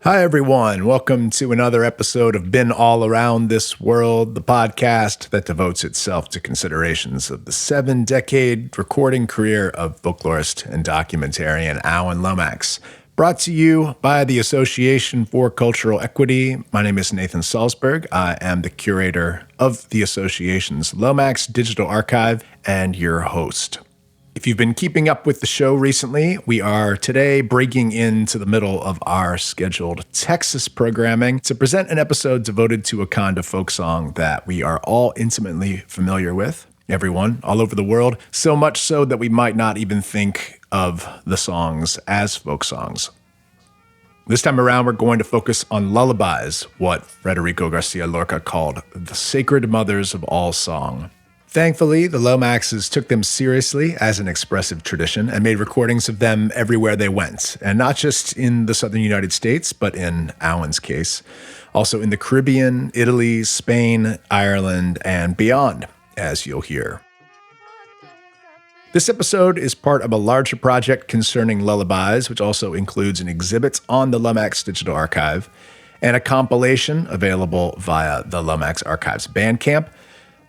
Hi, everyone. Welcome to another episode of Been All Around This World, the podcast that devotes itself to considerations of the 7-decade recording career of folklorist and documentarian Alan Lomax. Brought to you by the Association for Cultural Equity. My name is Nathan Salzberg. I am the curator of the association's Lomax Digital Archive and your host. If you've been keeping up with the show recently, we are today breaking into the middle of our scheduled Texas programming to present an episode devoted to a kind of folk song that we are all intimately familiar with, everyone, all over the world, so much so that we might not even think of the songs as folk songs. This time around, we're going to focus on lullabies, what Federico Garcia Lorca called the sacred mothers of all song. Thankfully, the Lomaxes took them seriously as an expressive tradition and made recordings of them everywhere they went, and not just in the southern United States, but in Alan's case, also in the Caribbean, Italy, Spain, Ireland, and beyond, as you'll hear. This episode is part of a larger project concerning lullabies, which also includes an exhibit on the Lomax Digital Archive and a compilation available via the Lomax Archives Bandcamp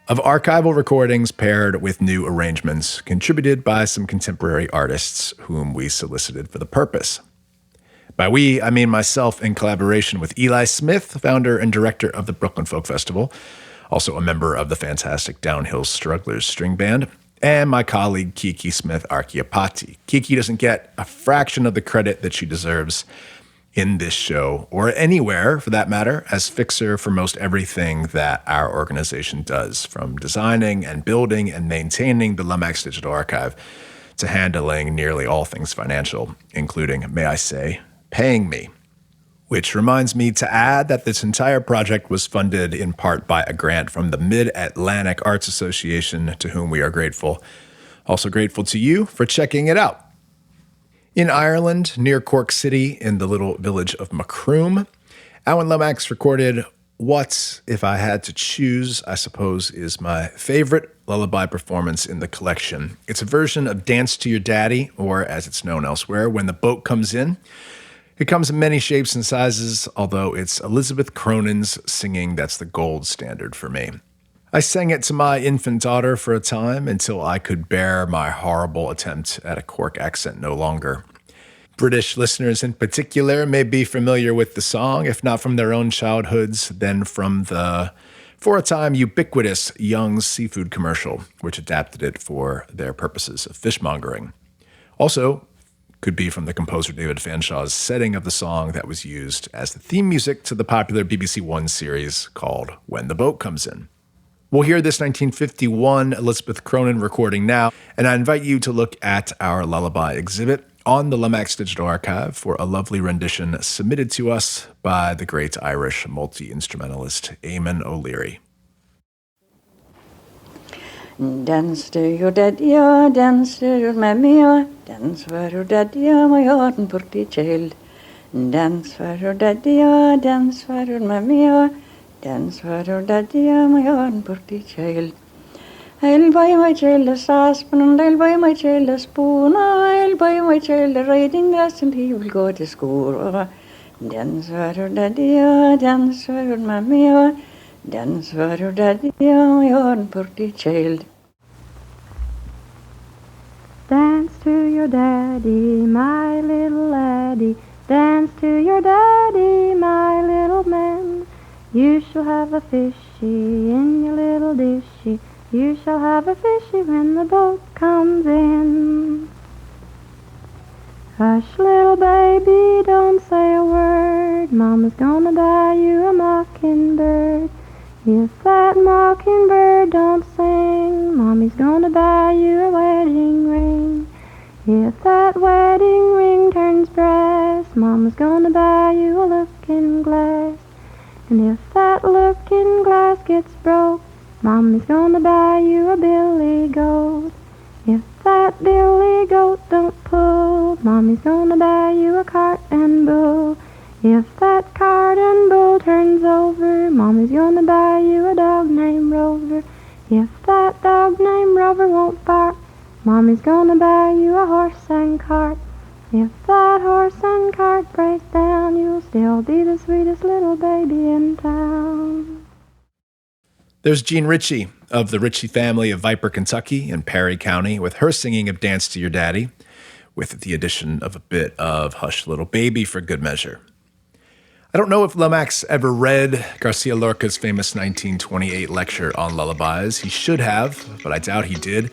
of archival recordings paired with new arrangements contributed by some contemporary artists whom we solicited for the purpose. By we, I mean myself in collaboration with Eli Smith, founder and director of the Brooklyn Folk Festival, also a member of the fantastic Downhill Strugglers string band, and my colleague Kiki Smith Archiapati. Kiki doesn't get a fraction of the credit that she deserves in this show, or anywhere for that matter, as fixer for most everything that our organization does, from designing and building and maintaining the Lomax Digital Archive to handling nearly all things financial, including, may I say, paying me. Which reminds me to add that this entire project was funded in part by a grant from the Mid-Atlantic Arts Association, to whom we are grateful. Also grateful to you for checking it out. In Ireland, near Cork City, in the little village of Macroom, Alan Lomax recorded what, if I had to choose, I suppose is my favorite lullaby performance in the collection. It's a version of Dance to Your Daddy, or as it's known elsewhere, When the Boat Comes In. It comes in many shapes and sizes, although it's Elizabeth Cronin's singing that's the gold standard for me. I sang it to my infant daughter for a time until I could bear my horrible attempt at a Cork accent no longer. British listeners in particular may be familiar with the song, if not from their own childhoods, then from the, for a time, ubiquitous Young's seafood commercial, which adapted it for their purposes of fishmongering. Also, could be from the composer David Fanshaw's setting of the song that was used as the theme music to the popular BBC One series called When the Boat Comes In. We'll hear this 1951 Elizabeth Cronin recording now, and I invite you to look at our lullaby exhibit on the Lomax Digital Archive for a lovely rendition submitted to us by the great Irish multi-instrumentalist Eamon O'Leary. Dance to your daddy, oh, dance to your mammy, oh, dance for your daddy, oh, my heart and pretty child. Dance for your daddy, oh, dance for your mammy, oh, dance for your daddy, oh, my heart and pretty child. I'll buy my child a saucepan and I'll buy my child a spoon, oh, I'll buy my child a riding dress and he will go to school, oh. Dance for your daddy, oh, dance for your mammy, oh, dance for your daddy, oh, my heart and pretty child. Dance to your daddy, my little laddie, dance to your daddy, my little man. You shall have a fishy in your little dishy, you shall have a fishy when the boat comes in. Hush, little baby, don't say a word, Mama's gonna buy you a mockingbird. If that mockingbird don't sing, Mommy's gonna buy you a wedding ring. If that wedding ring turns brass, Mama's gonna buy you a looking glass. And if that looking glass gets broke, Mommy's gonna buy you a billy goat. If that billy goat don't pull, Mommy's gonna buy you a cart and bull. If that cart and bull turns over, Mommy's gonna buy you a dog named Rover. If that dog named Rover won't bark, Mommy's gonna buy you a horse and cart. If that horse and cart breaks down, you'll still be the sweetest little baby in town. There's Jean Ritchie of the Ritchie family of Viper, Kentucky in Perry County with her singing of Dance to Your Daddy, with the addition of a bit of Hush Little Baby for good measure. I don't know if Lomax ever read Garcia Lorca's famous 1928 lecture on lullabies. He should have, but I doubt he did.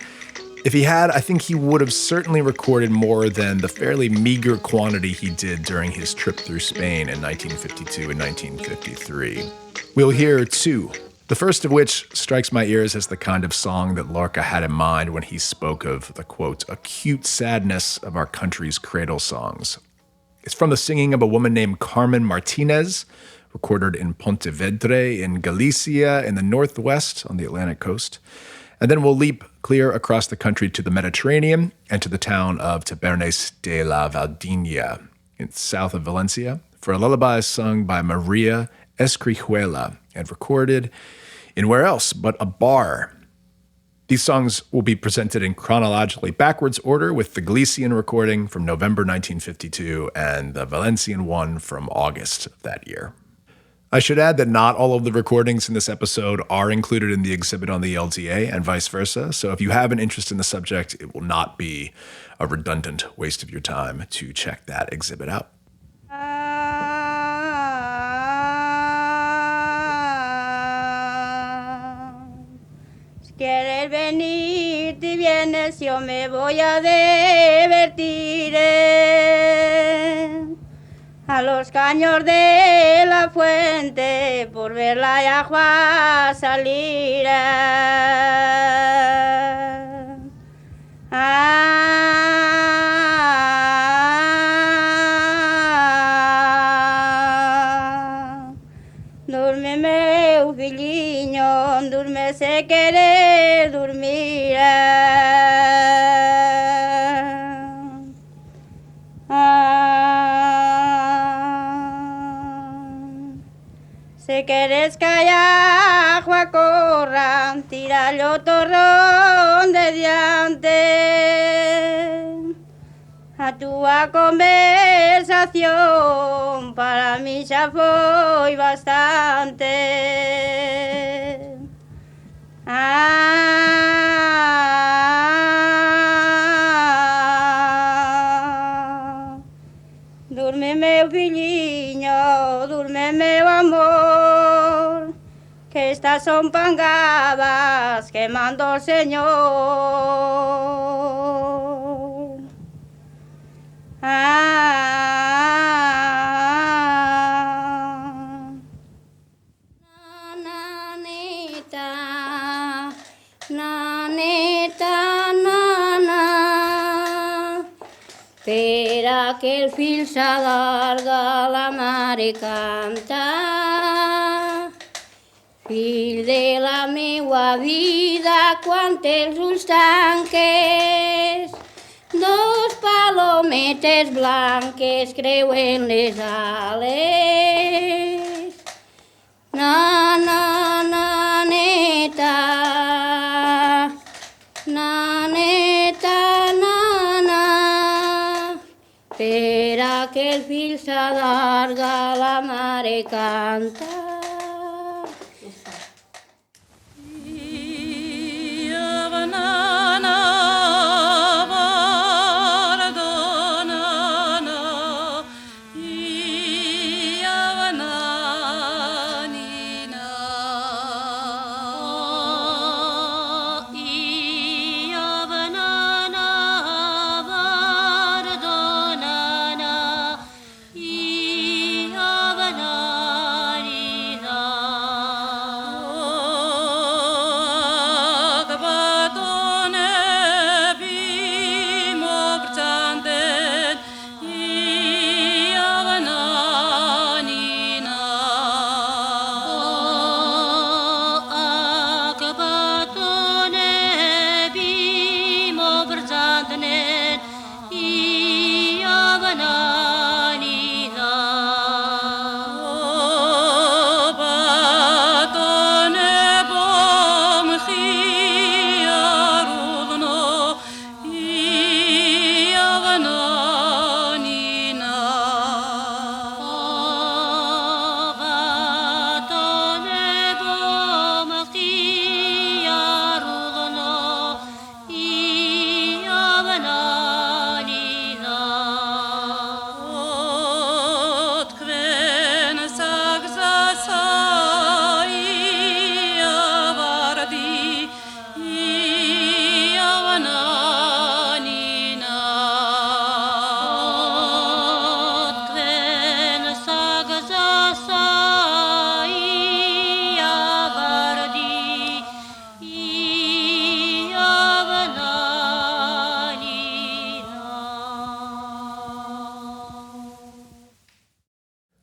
If he had, I think he would have certainly recorded more than the fairly meager quantity he did during his trip through Spain in 1952 and 1953. We'll hear two, the first of which strikes my ears as the kind of song that Lorca had in mind when he spoke of the, quote, acute sadness of our country's cradle songs. It's from the singing of a woman named Carmen Martinez, recorded in Pontevedra in Galicia in the northwest on the Atlantic coast. And then we'll leap clear across the country to the Mediterranean and to the town of Tabernes de la Valdiña, in south of Valencia, for a lullaby sung by Maria Escrijuela and recorded in where else but a bar. These songs will be presented in chronologically backwards order, with the Galician recording from November 1952 and the Valencian one from August of that year. I should add that not all of the recordings in this episode are included in the exhibit on the LDA and vice versa, so if you have an interest in the subject, it will not be a redundant waste of your time to check that exhibit out. Quieres venir, te vienes, yo me voy a divertir a los caños de la fuente por ver la agua salir. Dorme, meu filhinho, dorme se querer dormir. Si quieres que haya agua corra, tíralo torrón de diante. A tu conversación para mí ya fue bastante. Dorme, meu filhinho, dorme, meu amor, que estas son pangabas que mandó el Señor. Espera que el fil s'allarga, la mare canta. Fill de la meua vida, quan els ulls tanques, dos palometes blanques creuen les ales. Na, na, na, neta, na, neta, na, na. Espera que el fil s'allarga, la mare canta.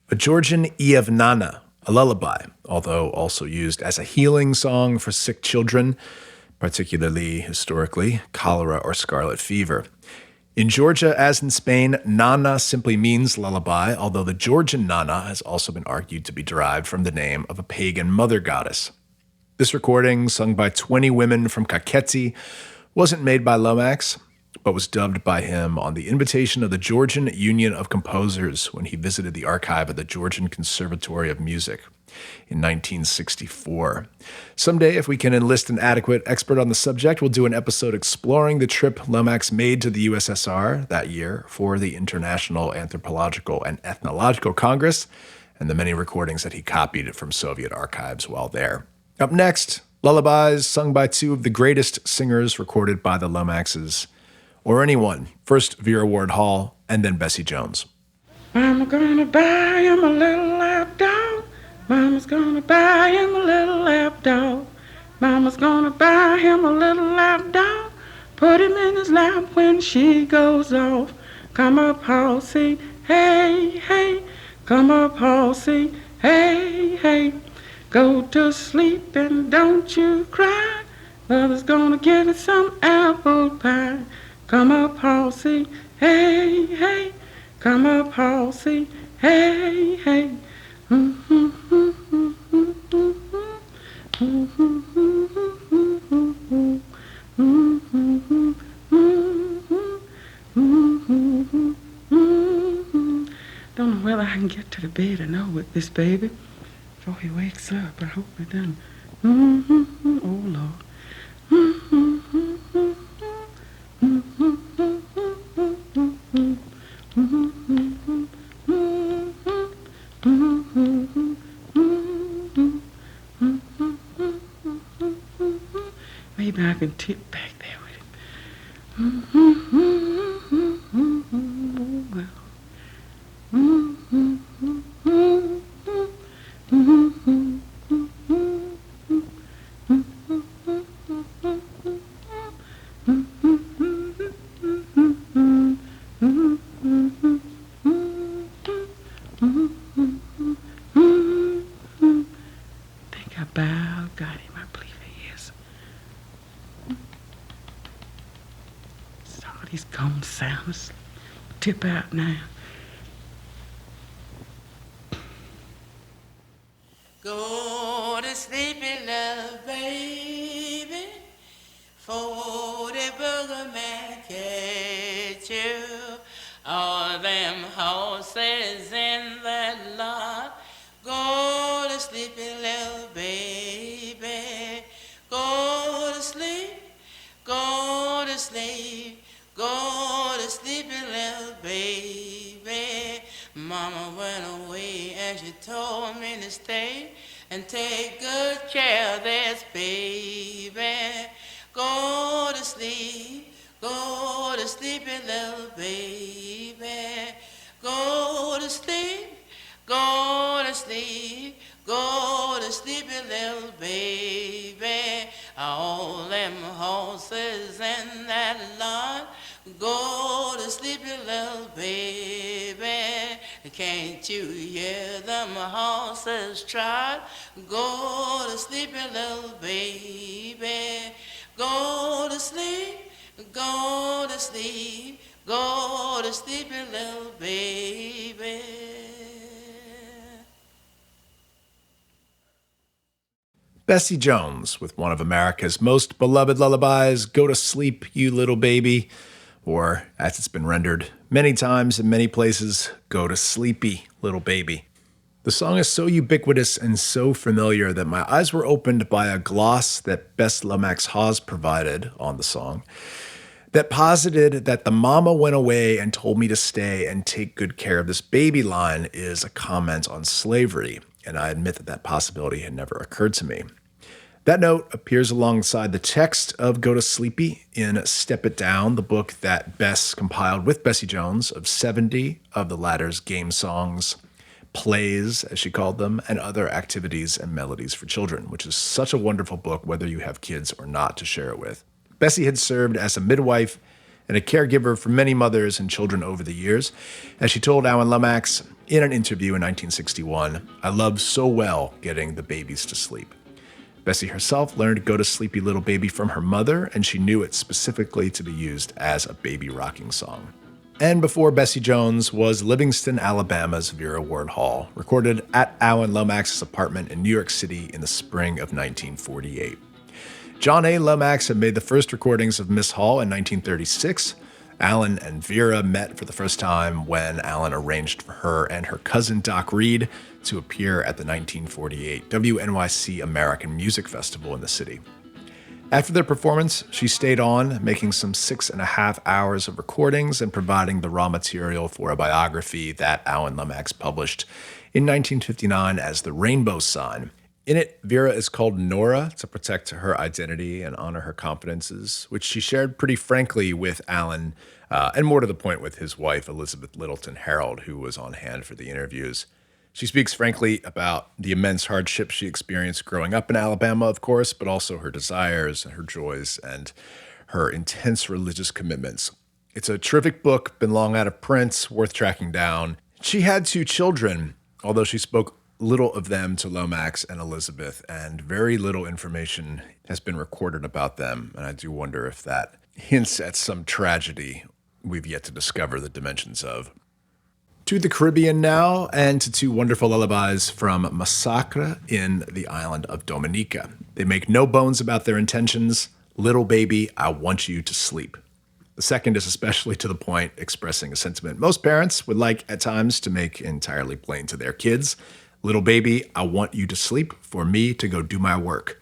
A Georgian Ievnana, a lullaby, although also used as a healing song for sick children, particularly historically cholera or scarlet fever. In Georgia, as in Spain, Nana simply means lullaby, although the Georgian Nana has also been argued to be derived from the name of a pagan mother goddess. This recording, sung by 20 women from Kakheti, wasn't made by Lomax, but was dubbed by him on the invitation of the Georgian Union of Composers when he visited the archive of the Georgian Conservatory of Music in 1964. Someday, if we can enlist an adequate expert on the subject, we'll do an episode exploring the trip Lomax made to the USSR that year for the International Anthropological and Ethnological Congress and the many recordings that he copied from Soviet archives while there. Up next, lullabies sung by two of the greatest singers recorded by the Lomaxes, or anyone. First, Vera Ward Hall, and then Bessie Jones. Mama gonna buy him a little lap dog. Mama's gonna buy him a little lap dog. Mama's gonna buy him a little lap dog. Put him in his lap when she goes off. Come up, Halsey, hey, hey. Come up, Halsey, hey, hey. Go to sleep and don't you cry. Mother's gonna give you some apple pie. Come up, Halsey, hey, hey. Come up, Halsey, hey, hey. Don't know whether I can get to the bed or not with this baby before he wakes up. I hope he doesn't. Oh, Lord. Maybe I can tip back there with him. Well. Think I about got him, I believe he is. Some of these gone sound asleep. Tip out now. Go to sleep, little baby, for the boogerman catch you. All them horses in that lot. Go to sleep, little baby. Go to sleep, go to sleep, go to sleep, little baby. Mama went away and she told me to stay and take good care of this baby. Go to sleep, little baby. Go to sleep, go to sleep, go to sleep, little baby. All them horses in that lot. Go to sleep, little baby. Can't you hear them horses trot? Go to sleep, little baby. Go to sleep, go to sleep, go to sleep, little baby. Bessie Jones with one of America's most beloved lullabies, Go to Sleep, You Little Baby, or as it's been rendered many times in many places, Go to Sleepy, Little Baby. The song is so ubiquitous and so familiar that my eyes were opened by a gloss that Bess Lomax Hawes provided on the song that posited that the mama went away and told me to stay and take good care of this baby line is a comment on slavery, and I admit that that possibility had never occurred to me. That note appears alongside the text of Go to Sleepy in Step It Down, the book that Bess compiled with Bessie Jones of 70 of the latter's game songs, plays, as she called them, and other activities and melodies for children, which is such a wonderful book, whether you have kids or not, to share it with. Bessie had served as a midwife and a caregiver for many mothers and children over the years. As she told Alan Lomax, In an interview in 1961, I love so well getting the babies to sleep. Bessie herself learned Go to Sleepy Little Baby from her mother, and she knew it specifically to be used as a baby rocking song. And before Bessie Jones was Livingston, Alabama's Vera Ward Hall, recorded at Alan Lomax's apartment in New York City in the spring of 1948. John A. Lomax had made the first recordings of Miss Hall in 1936. Alan and Vera met for the first time when Alan arranged for her and her cousin Doc Reed to appear at the 1948 WNYC American Music Festival in the city. After their performance, she stayed on, making some 6.5 hours of recordings and providing the raw material for a biography that Alan Lomax published in 1959 as The Rainbow Sign. In it, Vera is called Nora to protect her identity and honor her confidences, which she shared pretty frankly with Alan, and more to the point with his wife, Elizabeth Littleton Harold, who was on hand for the interviews. She speaks frankly about the immense hardships she experienced growing up in Alabama, of course, but also her desires and her joys and her intense religious commitments. It's a terrific book, been long out of print, worth tracking down. She had 2 children, although she spoke little of them to Lomax and Elizabeth, and very little information has been recorded about them, and I do wonder if that hints at some tragedy we've yet to discover the dimensions of. To the Caribbean now, and to 2 wonderful lullabies from Massacre in the island of Dominica. They make no bones about their intentions. Little baby, I want you to sleep. The second is especially to the point, expressing a sentiment most parents would like at times to make entirely plain to their kids. Little baby, I want you to sleep for me to go do my work.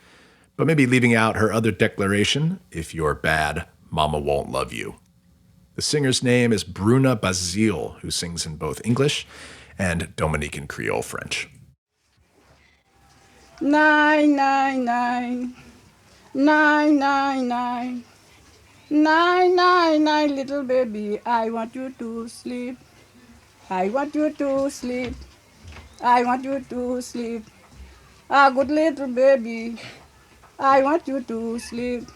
But maybe leaving out her other declaration, if you're bad, mama won't love you. The singer's name is Bruna Basile, who sings in both English and Dominican Creole French. Nine, nine, nine, nine, nine, nine, nine, nine, nine, little baby, I want you to sleep. I want you to sleep. I want you to sleep. Ah, good little baby, I want you to sleep.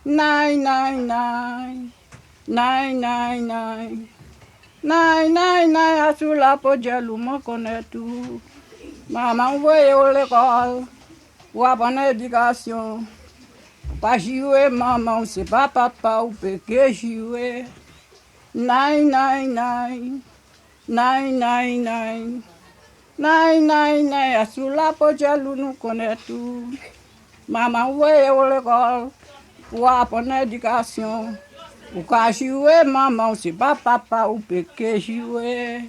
Nine, nine, nine. Nine, nine, nine. Nine, nine, nine, asula po jelu mo konetu. Maman voye au l'école, ou à bonne éducation. Pas jouer, maman, c'est pas papa ou péché jouer. Nine, nine, nine. Nine, nine, nine. Nine, nine, nine, asula po jelu no konetu. Maman voye au l'école, ou à bonne éducation. O ka jouer, maman, c'est pas papa ou péché jouer.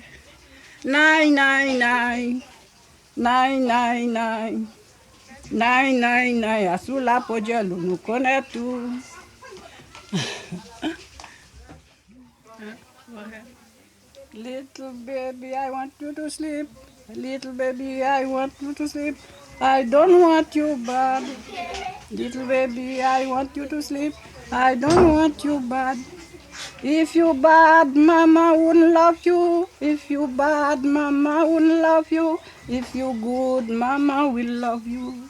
Nine, nine, nine. Nine, nine, nine. Nine, nine, nine. Asula pojelu no konetu. Little baby, I want you to sleep. Little baby, I want you to sleep. I don't want you bad. Little baby, I want you to sleep. I don't want you bad. If you bad, mama wouldn't love you. If you bad, mama wouldn't love you. If you good, mama will love you.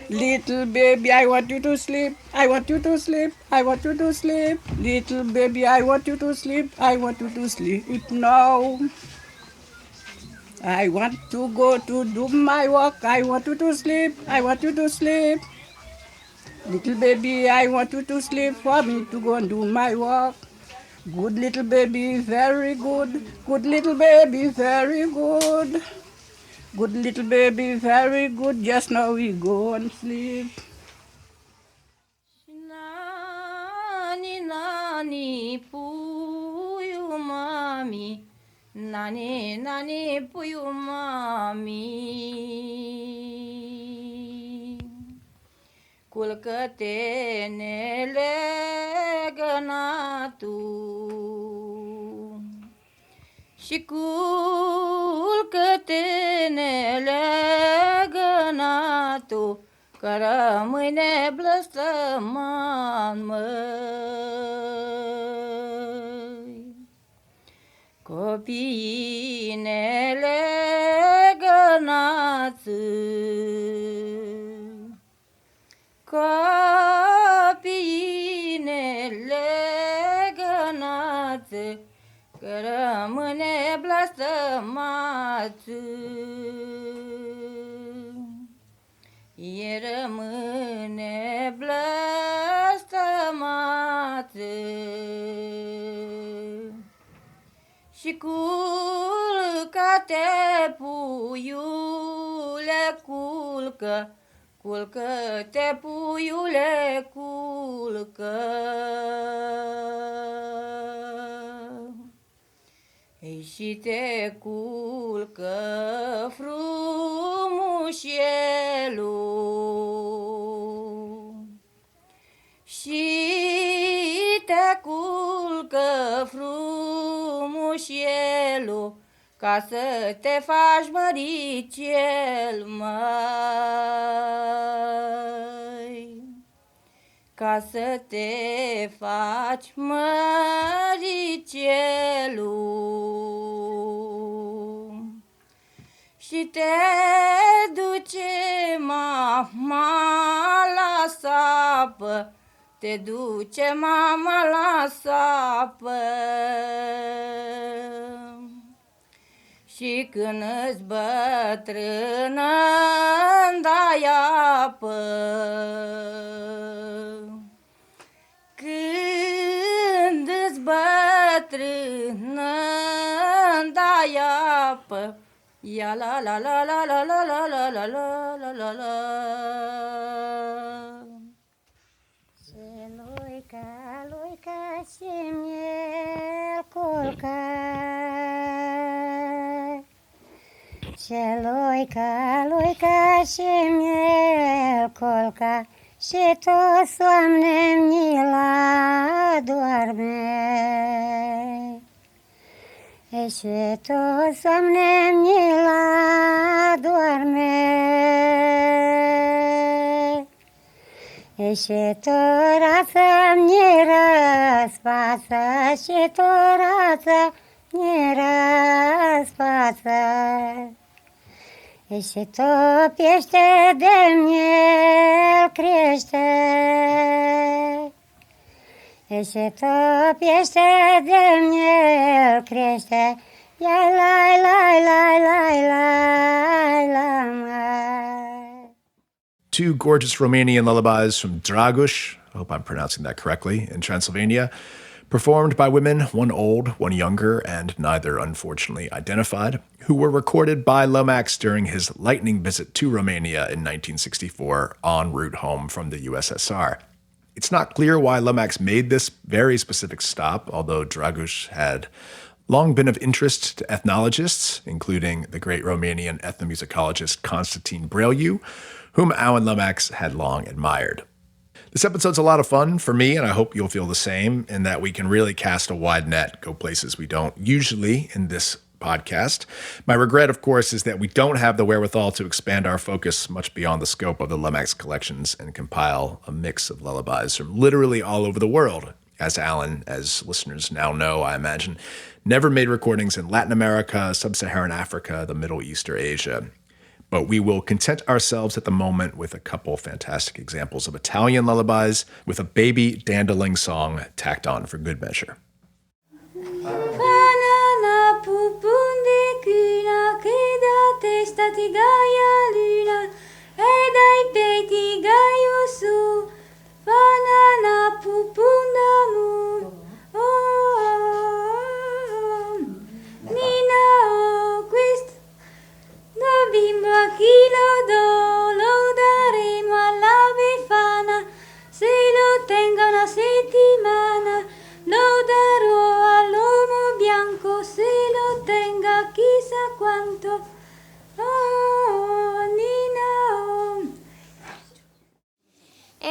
Little baby, I want you to sleep. I want you to sleep. I want you to sleep. Little baby, I want you to sleep. I want you to sleep now. I want to go to do my work. I want you to sleep. I want you to sleep. Little baby, I want you to sleep for me to go and do my work. Good little baby, very good. Good little baby, very good. Good little baby, very good. Just now we go and sleep. Nani nani puyu mami, nani nani puyu mami. Kulkate nele ganatu, shikulkate nele ganatu. Că mâine blăstăman măi. Copiii ne legănață, copiii ne legănață, că rămâne blăstămat. E rămâne blăstămat. Și culcă-te, puiule, culcă, culcă-te, puiule, culcă. Ei, și te culcă frumușelul, și te culcă frumușelul, ca să te faci măricel, măi, ca să te faci măricelul. Și te duce mama la sapă, te duce mama la sapă. Și când îți bătrână dai apă, când îți bătrână dai apă, ia la la la la la la la la la la la la la. Luica și miel culcă, ce luica și miel culcă, și tu soamne mi-la doarme. Și tu soamne mi-la doarme. Și tu rață-mi răspață, și tu rață-mi răspață. Și tu piește de miel crește, și tu piește de miel crește, ia lai lai lai lai lai lai. Two gorgeous Romanian lullabies from Dragoș, I hope I'm pronouncing that correctly, in Transylvania, performed by women, one old, one younger, and neither unfortunately identified, who were recorded by Lomax during his lightning visit to Romania in 1964 en route home from the USSR. It's not clear why Lomax made this very specific stop, although Dragoș had long been of interest to ethnologists, including the great Romanian ethnomusicologist Constantine Brăiu, whom Alan Lomax had long admired. This episode's a lot of fun for me, and I hope you'll feel the same, in that we can really cast a wide net, go places we don't usually in this podcast. My regret, of course, is that we don't have the wherewithal to expand our focus much beyond the scope of the Lomax collections and compile a mix of lullabies from literally all over the world. As Alan, as listeners now know, I imagine, never made recordings in Latin America, Sub-Saharan Africa, the Middle East, or Asia. But we will content ourselves at the moment with a couple fantastic examples of Italian lullabies with a baby dandling song tacked on for good measure. Banana pupunde cuna che da testa ti gaia luna e dai peti gaio su. Banana pupunda mu. Oh, Nina, oh, questo da bimbo a chi lo do, lo daremo alla Befana, se lo tenga una settimana, lo darò all'uomo bianco, se lo tenga chissà quanto. Oh, Nina, oh.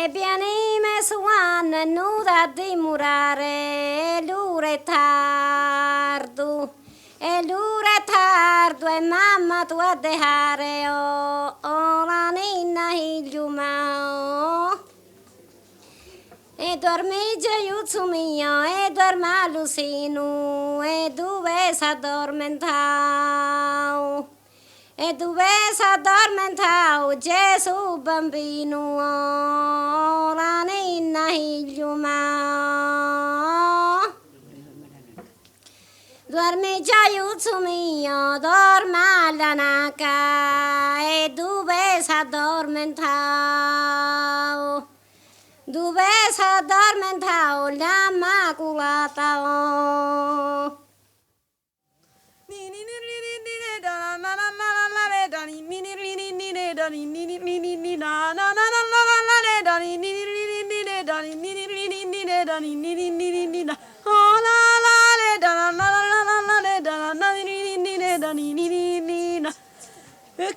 Ebbene, messo anno è nuda a dimorare, l'ora è tardo. E l'ora è tardo e mamma tu a dejare, oh, oh, la ninna higlio mao. E dormiggia iuzzu mio, e dorma Lucino, e dove s'addormentau. E dove s'addormentau Gesù bambino, oh, la ninna higlio mao. Duerme giaiuzzo mio, dorma la naca e dove s'addormentao. Dove s'addormentao la maculata.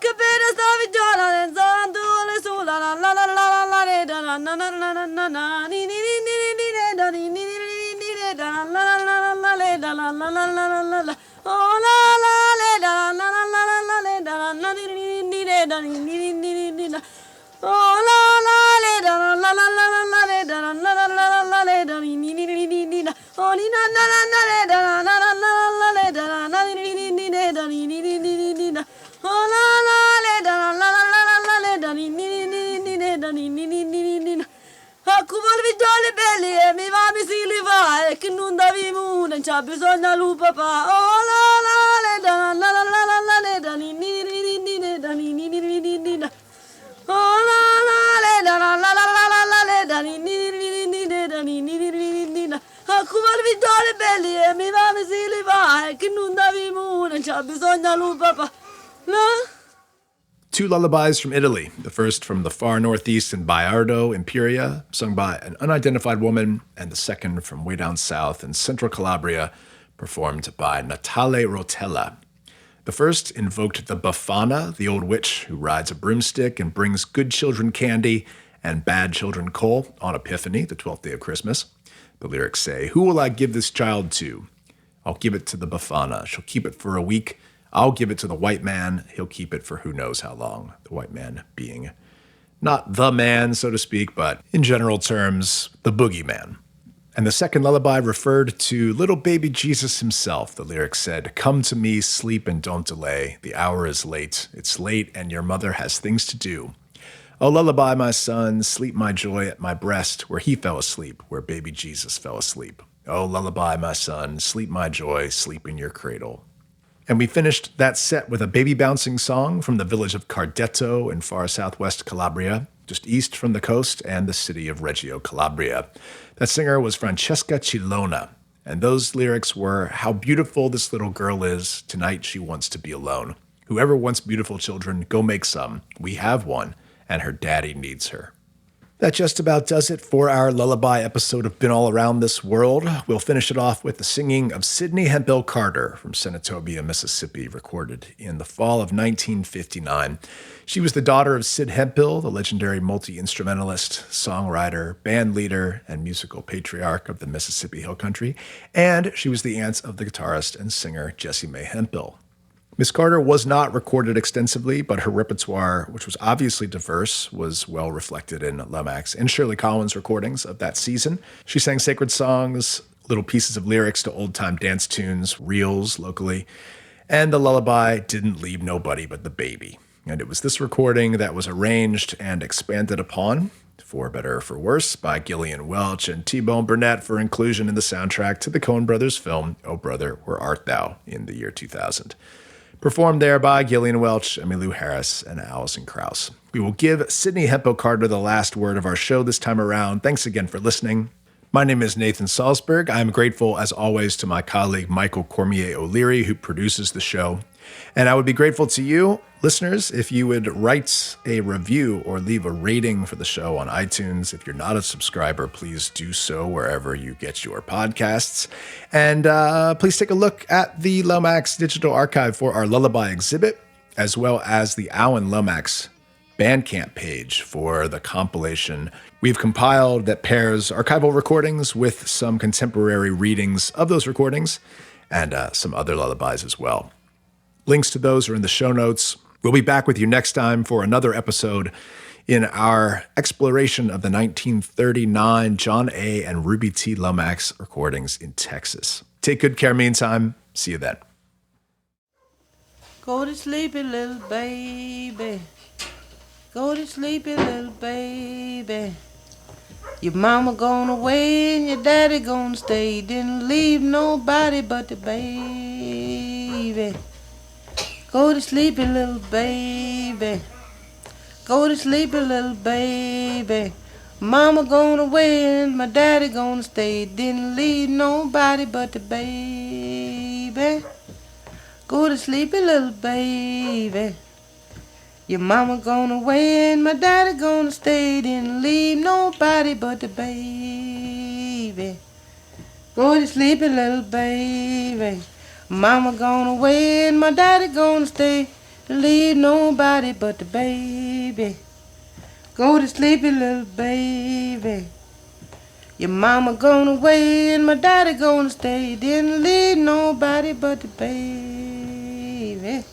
Che bene stavi già danzando le sulla la la la la la le da na na na na na na ni ni ni ni ni ni da ni ni ni ni ni da la la la la le da la la la la la la oh la la le da la la la la la le da na ni ni ni ni da ni ni ni ni ni da oh la la le da la la la la la le da la la la la la le da ni ni ni ni ni da oh ni na na na na le da la la la la le da na ni ni ni ni da ni ni ni ni da oh la la le da la la la la la le da ni ni ni ni da ni ni ni ni da come il figlioli belli e mi va mi si li va e che non davi mu non c'ha bisogno lu papà oh la la le da la la la la la le da ni ni ni ni da ni ni ni ni da oh la la le da la la la la la le da ni ni ni ni da ni ni ni da come il figlioli belli e mi va mi si li va e che non davi mu non c'ha bisogno lu papà. Two lullabies from Italy, the first from the far northeast in Baiardo, Imperia, sung by an unidentified woman, and the second from way down south in central Calabria, performed by Natale Rotella. The first invoked the Befana, the old witch who rides a broomstick and brings good children candy and bad children coal on Epiphany, the 12th day of Christmas. The lyrics say, "Who will I give this child to? I'll give it to the Befana. She'll keep it for a week. I'll give it to the white man. He'll keep it for who knows how long." The white man being not the man, so to speak, but in general terms, the boogeyman. And the second lullaby referred to little baby Jesus himself. The lyrics said, "Come to me, sleep and don't delay. The hour is late. It's late and your mother has things to do. Oh, lullaby, my son, sleep my joy at my breast, where he fell asleep, where baby Jesus fell asleep. Oh, lullaby, my son, sleep my joy, sleep in your cradle." And we finished that set with a baby bouncing song from the village of Cardetto in far southwest Calabria, just east from the coast and the city of Reggio Calabria. That singer was Francesca Chilona, and those lyrics were, "How beautiful this little girl is. Tonight she wants to be alone. Whoever wants beautiful children, go make some. We have one, and her daddy needs her." That just about does it for our lullaby episode of Been All Around This World. We'll finish it off with the singing of Sidney Hemphill Carter from Senatobia, Mississippi, recorded in the fall of 1959. She was the daughter of Sid Hemphill, the legendary multi-instrumentalist, songwriter, band leader, and musical patriarch of the Mississippi Hill Country, and she was the aunt of the guitarist and singer Jessie Mae Hemphill. Miss Carter was not recorded extensively, but her repertoire, which was obviously diverse, was well reflected in Lomax and Shirley Collins' recordings of that season. She sang sacred songs, little pieces of lyrics to old-time dance tunes, reels locally, and the lullaby Didn't Leave Nobody But the Baby. And it was this recording that was arranged and expanded upon, for better or for worse, by Gillian Welch and T-Bone Burnett for inclusion in the soundtrack to the Coen Brothers film, Oh Brother, Where Art Thou, in the year 2000. Performed there by Gillian Welch, Emmylou Harris, and Alison Krauss. We will give Sidney Hemphill Carter the last word of our show this time around. Thanks again for listening. My name is Nathan Salzberg. I'm grateful, as always, to my colleague Michael Cormier O'Leary, who produces the show. And I would be grateful to you, listeners, if you would write a review or leave a rating for the show on iTunes. If you're not a subscriber, please do so wherever you get your podcasts. And please take a look at the Lomax Digital Archive for our Lullaby exhibit, as well as the Alan Lomax Bandcamp page for the compilation we've compiled that pairs archival recordings with some contemporary readings of those recordings and some other lullabies as well. Links to those are in the show notes. We'll be back with you next time for another episode in our exploration of the 1939 John A. and Ruby T. Lomax recordings in Texas. Take good care meantime. See you then. Go to sleepy little baby. Go to sleepy little baby. Your mama gone away and your daddy gonna stay. Didn't leave nobody but the baby. Go to sleep, little baby. Go to sleep, little baby. Mama gone away and my daddy gonna stay. Didn't leave nobody but the baby. Go to sleep, little baby. Your mama gone away and my daddy gonna stay. Didn't leave nobody but the baby. Go to sleep, little baby. Mama gone away and my daddy gonna stay. Didn't leave nobody but the baby. Go to sleep, little baby. Your mama gone away and my daddy gonna stay. Didn't leave nobody but the baby.